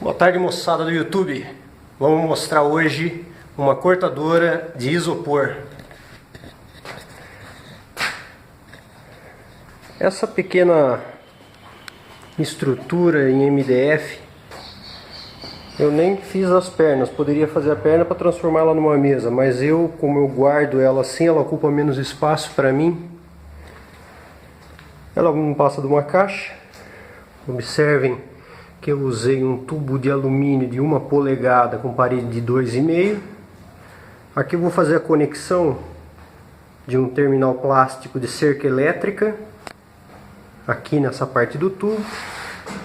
Boa tarde, moçada do YouTube. Vamos mostrar hoje uma cortadora de isopor. Essa pequena estrutura em MDF, eu nem fiz as pernas. Poderia fazer a perna para transformá-la numa mesa, mas como eu guardo ela assim, ela ocupa menos espaço para mim. Ela não passa de uma caixa. Observem que eu usei um tubo de alumínio de 1 polegada com parede de 2,5. Aqui eu vou fazer a conexão de um terminal plástico de cerca elétrica aqui nessa parte do tubo.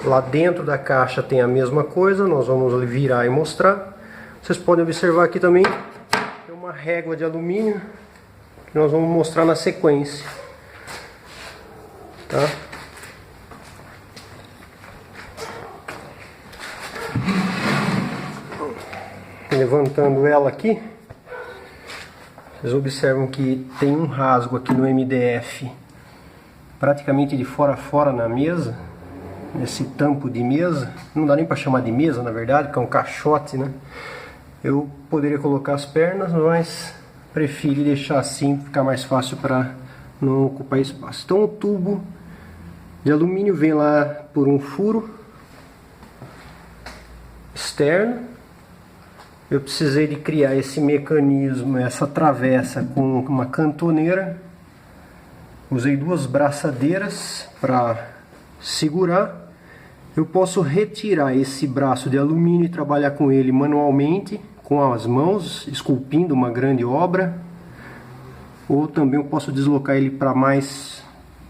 Lá dentro da caixa tem a mesma coisa, nós vamos virar e mostrar. Vocês podem observar aqui também tem uma régua de alumínio que nós vamos mostrar na sequência, tá? Levantando ela aqui, vocês observam que tem um rasgo aqui no MDF, praticamente de fora a fora na mesa, nesse tampo de mesa. Não dá nem para chamar de mesa, na verdade, porque é um caixote, né? Eu poderia colocar as pernas, mas prefiro deixar assim, ficar mais fácil para não ocupar espaço. Então o tubo de alumínio vem lá por um furo externo. Eu precisei de criar esse mecanismo, essa travessa com uma cantoneira. Usei 2 braçadeiras para segurar. Eu posso retirar esse braço de alumínio e trabalhar com ele manualmente, com as mãos, esculpindo uma grande obra. Ou também eu posso deslocar ele para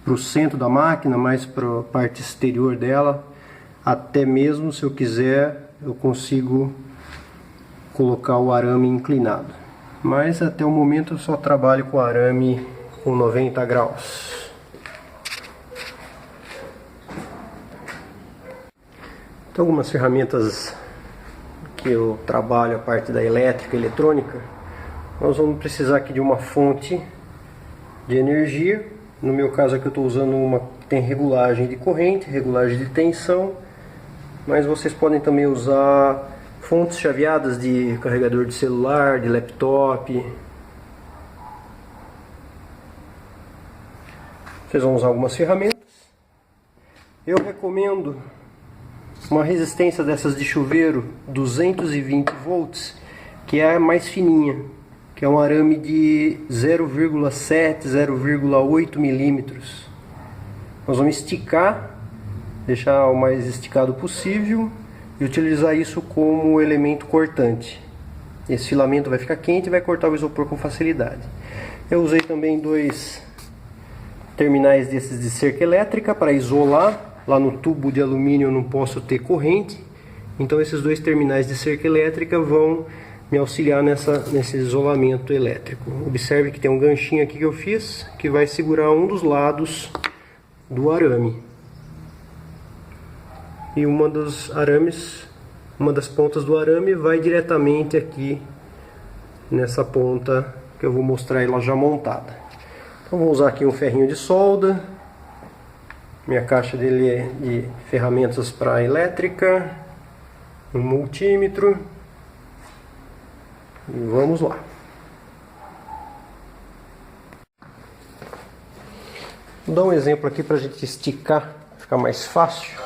o centro da máquina, mais para a parte exterior dela. Até mesmo, se eu quiser, eu consigo colocar o arame inclinado, mas até o momento eu só trabalho com arame com 90 graus. Então, algumas ferramentas que eu trabalho a parte da elétrica e eletrônica, nós vamos precisar aqui de uma fonte de energia. No meu caso aqui eu estou usando uma que tem regulagem de corrente, regulagem de tensão, mas vocês podem também usar fontes chaveadas de carregador de celular, de laptop. Vocês vão usar algumas ferramentas. Eu recomendo uma resistência dessas de chuveiro 220 volts, que é a mais fininha, que é um arame de 0,7, 0,8 milímetros. Nós vamos esticar, deixar o mais esticado possível e utilizar isso como elemento cortante. Esse filamento vai ficar quente e vai cortar o isopor com facilidade. Eu usei também 2 terminais desses de cerca elétrica para isolar. Lá no tubo de alumínio eu não posso ter corrente, então esses 2 terminais de cerca elétrica vão me auxiliar nesse isolamento elétrico. Observe que tem um ganchinho aqui que eu fiz, que vai segurar um dos lados do arame. E uma das pontas do arame vai diretamente aqui nessa ponta que eu vou mostrar ela já montada. Então vou usar aqui um ferrinho de solda. Minha caixa dele é de ferramentas para elétrica, um multímetro. E vamos lá. Vou dar um exemplo aqui para a gente esticar, ficar mais fácil.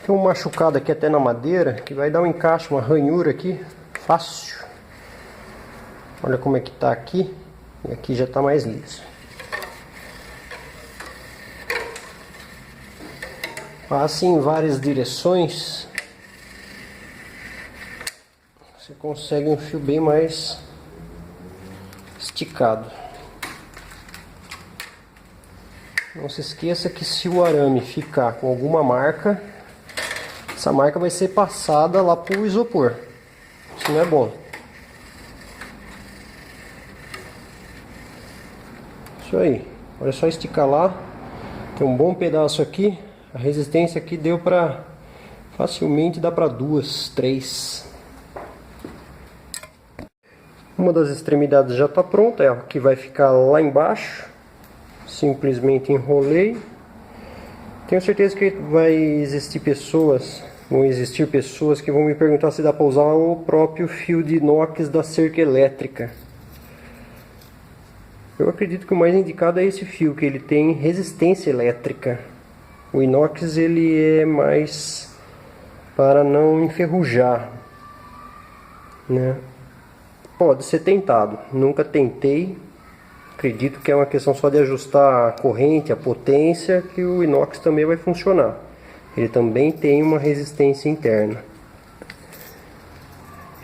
Tem um machucado aqui até na madeira, que vai dar um encaixe, uma ranhura aqui, fácil. Olha como é que tá aqui, e aqui já tá mais liso. Passe em várias direções, você consegue um fio bem mais esticado. Não se esqueça que se o arame ficar com alguma marca, essa marca vai ser passada lá para o isopor. Isso não é bom. Isso aí. Olha só, esticar lá. Tem um bom pedaço aqui. A resistência aqui deu para facilmente dá para 2, 3. Uma das extremidades já está pronta. É a que vai ficar lá embaixo. Simplesmente enrolei. Tenho certeza que vai existir pessoas Vão existir pessoas que vão me perguntar se dá para usar o próprio fio de inox da cerca elétrica. Eu acredito que o mais indicado é esse fio, que ele tem resistência elétrica. O inox ele é mais para não enferrujar, né? Pode ser tentado, nunca tentei. Acredito que é uma questão só de ajustar a corrente, a potência, que o inox também vai funcionar. Ele também tem uma resistência interna.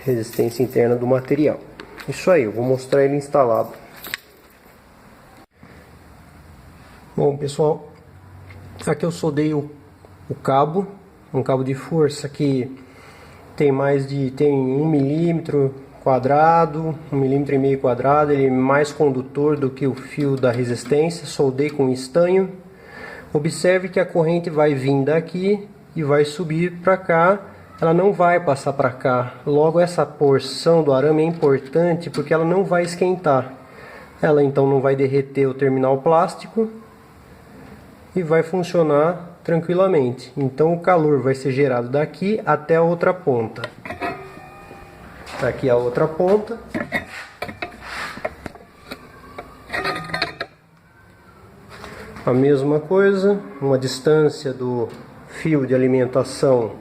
Resistência interna do material. Isso aí, eu vou mostrar ele instalado. Bom, pessoal, aqui eu soldei o cabo, um cabo de força que tem tem 1 milímetro quadrado, 1,5 milímetro quadrado, ele é mais condutor do que o fio da resistência. Soldei com estanho. Observe que a corrente vai vir daqui e vai subir para cá, ela não vai passar para cá. Logo, essa porção do arame é importante porque ela não vai esquentar. Ela então não vai derreter o terminal plástico e vai funcionar tranquilamente. Então o calor vai ser gerado daqui até a outra ponta. Aqui a outra ponta. A mesma coisa, uma distância do fio de alimentação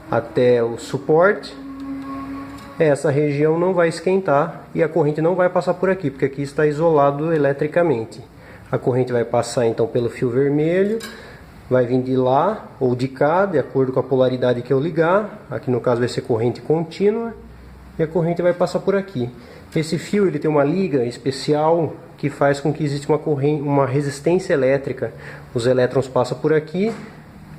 até o suporte. Essa região não vai esquentar e a corrente não vai passar por aqui, porque aqui está isolado eletricamente. A corrente vai passar então pelo fio vermelho, vai vir de lá ou de cá, de acordo com a polaridade que eu ligar. Aqui no caso vai ser corrente contínua e a corrente vai passar por aqui. Esse fio ele tem uma liga especial que faz com que exista uma resistência elétrica. Os elétrons passam por aqui,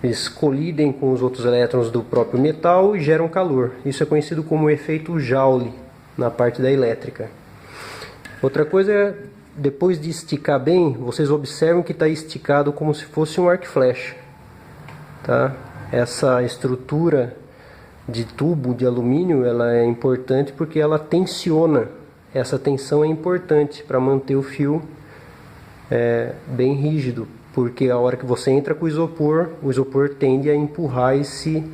eles colidem com os outros elétrons do próprio metal e geram calor. Isso é conhecido como efeito Joule na parte da elétrica. Outra coisa é, depois de esticar bem, vocês observam que está esticado como se fosse um arco e flecha, tá? Essa estrutura de tubo de alumínio ela é importante porque ela tensiona. Essa tensão é importante para manter o fio bem rígido, porque a hora que você entra com o isopor tende a empurrar esse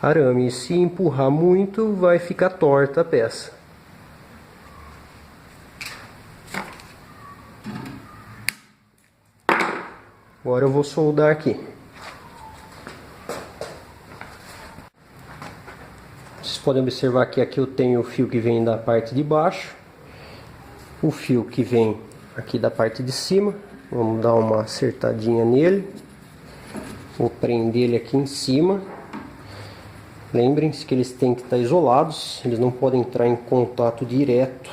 arame. E se empurrar muito, vai ficar torta a peça. Agora eu vou soldar aqui. Vocês podem observar que aqui eu tenho o fio que vem da parte de baixo, o fio que vem aqui da parte de cima. Vamos dar uma acertadinha nele. Vou prender ele aqui em cima. Lembrem-se que eles têm que estar isolados, eles não podem entrar em contato direto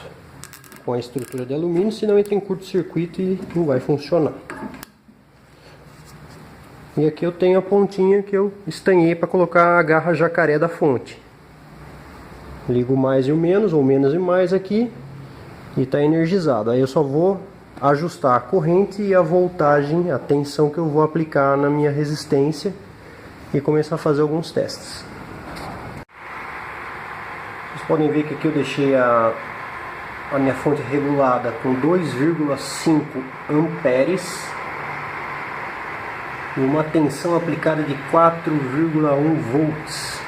com a estrutura de alumínio, senão entra em curto-circuito e não vai funcionar. E aqui eu tenho a pontinha que eu estanhei para colocar a garra jacaré da fonte. Ligo mais e o menos, ou menos e mais aqui, e está energizado. Aí eu só vou ajustar a corrente e a voltagem, a tensão que eu vou aplicar na minha resistência e começar a fazer alguns testes. Vocês podem ver que aqui eu deixei a minha fonte regulada com 2,5 amperes e uma tensão aplicada de 4,1 volts.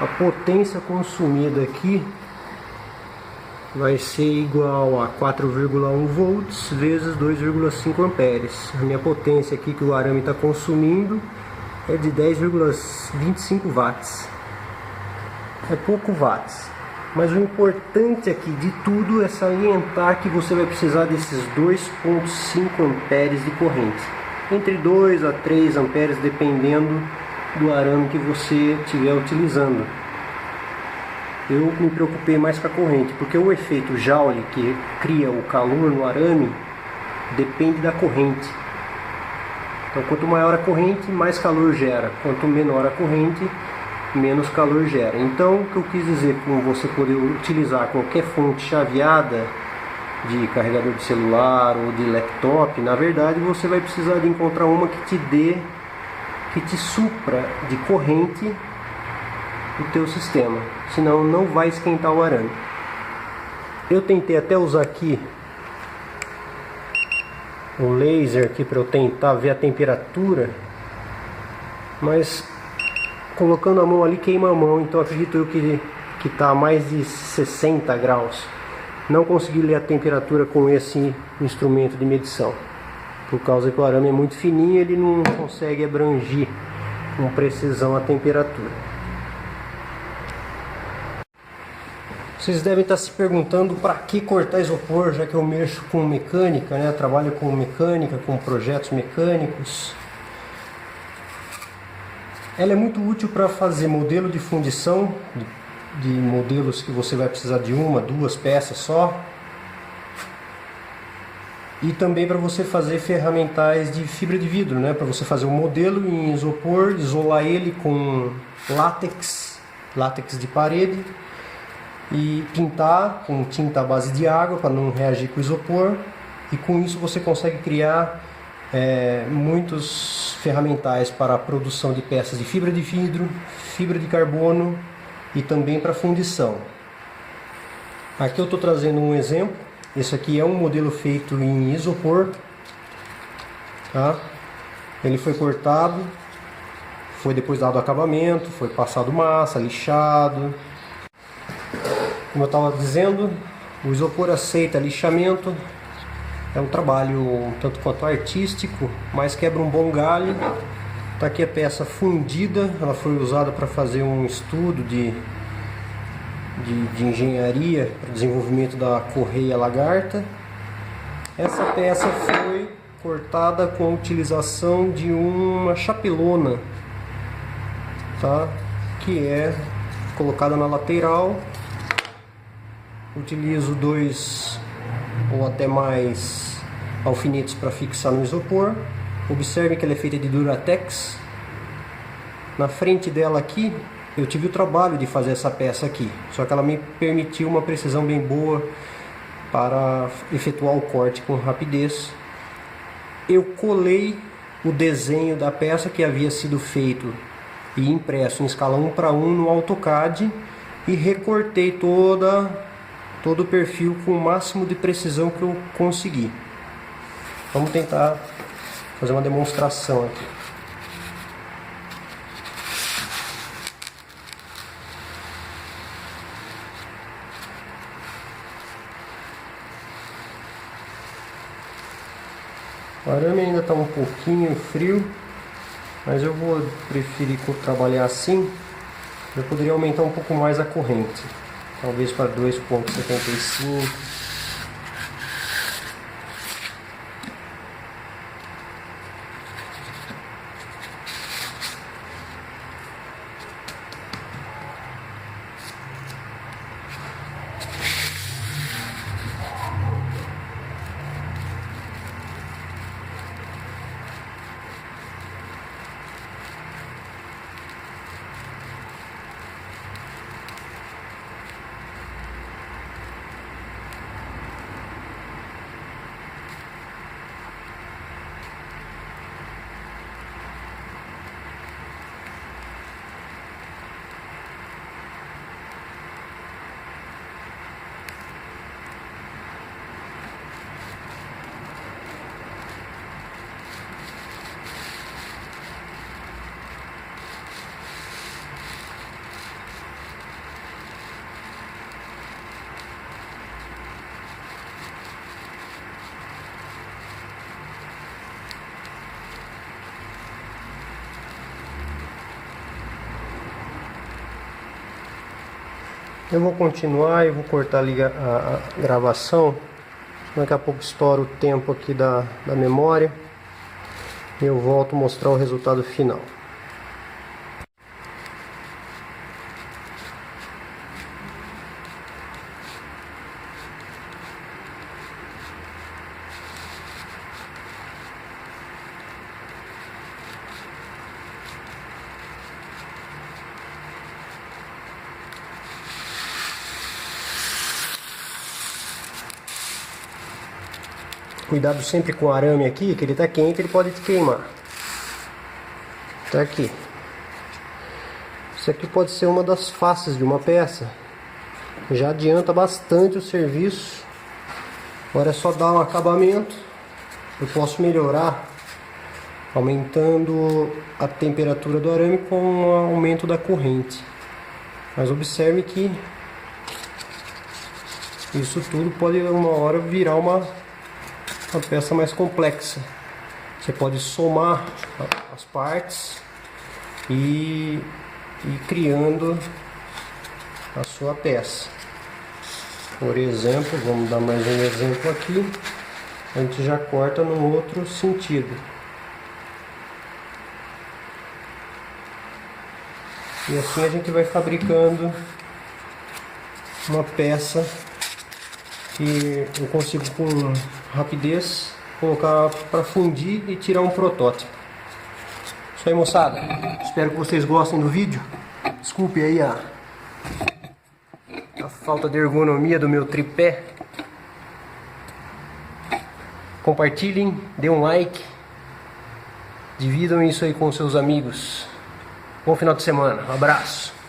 A potência consumida aqui vai ser igual a 4,1 volts vezes 2,5 amperes. A minha potência aqui que o arame está consumindo é de 10,25 watts. É pouco watts. Mas o importante aqui de tudo é salientar que você vai precisar desses 2,5 amperes de corrente. Entre 2 a 3 amperes, dependendo do arame que você estiver utilizando. Eu me preocupei mais com a corrente, porque o efeito Joule que cria o calor no arame depende da corrente. Então quanto maior a corrente, mais calor gera. Quanto menor a corrente, menos calor gera. Então o que eu quis dizer com você poder utilizar qualquer fonte chaveada de carregador de celular ou de laptop, na verdade você vai precisar de encontrar uma que te supra de corrente o teu sistema, senão não vai esquentar o arame. Eu tentei até usar aqui um laser aqui para eu tentar ver a temperatura mas colocando a mão ali queima a mão, então acredito eu que está a mais de 60 graus. Não consegui ler a temperatura com esse instrumento de medição, por causa que o arame é muito fininho, ele não consegue abranger com precisão a temperatura. Vocês devem estar se perguntando para que cortar isopor, já que eu mexo com mecânica, né? Trabalho com mecânica, com projetos mecânicos. Ela é muito útil para fazer modelo de fundição, de modelos que você vai precisar de uma, duas peças só. E também para você fazer ferramentais de fibra de vidro, né? Para você fazer um modelo em isopor, isolar ele com látex de parede e pintar com tinta à base de água para não reagir com o isopor. E com isso você consegue criar muitos ferramentais para a produção de peças de fibra de vidro, fibra de carbono e também para fundição. Aqui eu estou trazendo um exemplo. Esse aqui é um modelo feito em isopor, tá? Ele foi cortado, foi depois dado acabamento, foi passado massa, lixado. Como eu estava dizendo, o isopor aceita lixamento. É um trabalho um tanto quanto artístico, mas quebra um bom galho. Está aqui a peça fundida, ela foi usada para fazer um estudo de engenharia para desenvolvimento da correia lagarta. Essa peça foi cortada com a utilização de uma chapelona, tá? Que é colocada na lateral. Utilizo 2 ou até mais alfinetes para fixar no isopor. Observe que ela é feita de Duratex. Na frente dela aqui eu tive o trabalho de fazer essa peça aqui, só que ela me permitiu uma precisão bem boa para efetuar o corte com rapidez. Eu colei o desenho da peça que havia sido feito e impresso em escala 1:1 no AutoCAD e recortei todo o perfil com o máximo de precisão que eu consegui. Vamos tentar fazer uma demonstração aqui. O arame ainda está um pouquinho frio, mas eu vou preferir trabalhar assim. Eu poderia aumentar um pouco mais a corrente, talvez para 2,75. Eu vou continuar e vou cortar ali a gravação. Daqui a pouco estoura o tempo aqui da memória e eu volto a mostrar o resultado final. Cuidado sempre com o arame aqui, que ele está quente, ele pode te queimar. Tá aqui. Isso aqui pode ser uma das faces de uma peça. Já adianta bastante o serviço. Agora é só dar um acabamento. Eu posso melhorar aumentando a temperatura do arame com o aumento da corrente. Mas observe que isso tudo pode uma hora virar uma peça mais complexa. Você pode somar as partes e ir criando a sua peça. Por exemplo, vamos dar mais um exemplo aqui. A gente já corta no outro sentido. E assim a gente vai fabricando uma peça que eu consigo com rapidez colocar para fundir e tirar um protótipo. Isso aí, moçada. Espero que vocês gostem do vídeo. Desculpe aí a falta de ergonomia do meu tripé. Compartilhem, dê um like, dividam isso aí com seus amigos. Bom final de semana, um abraço.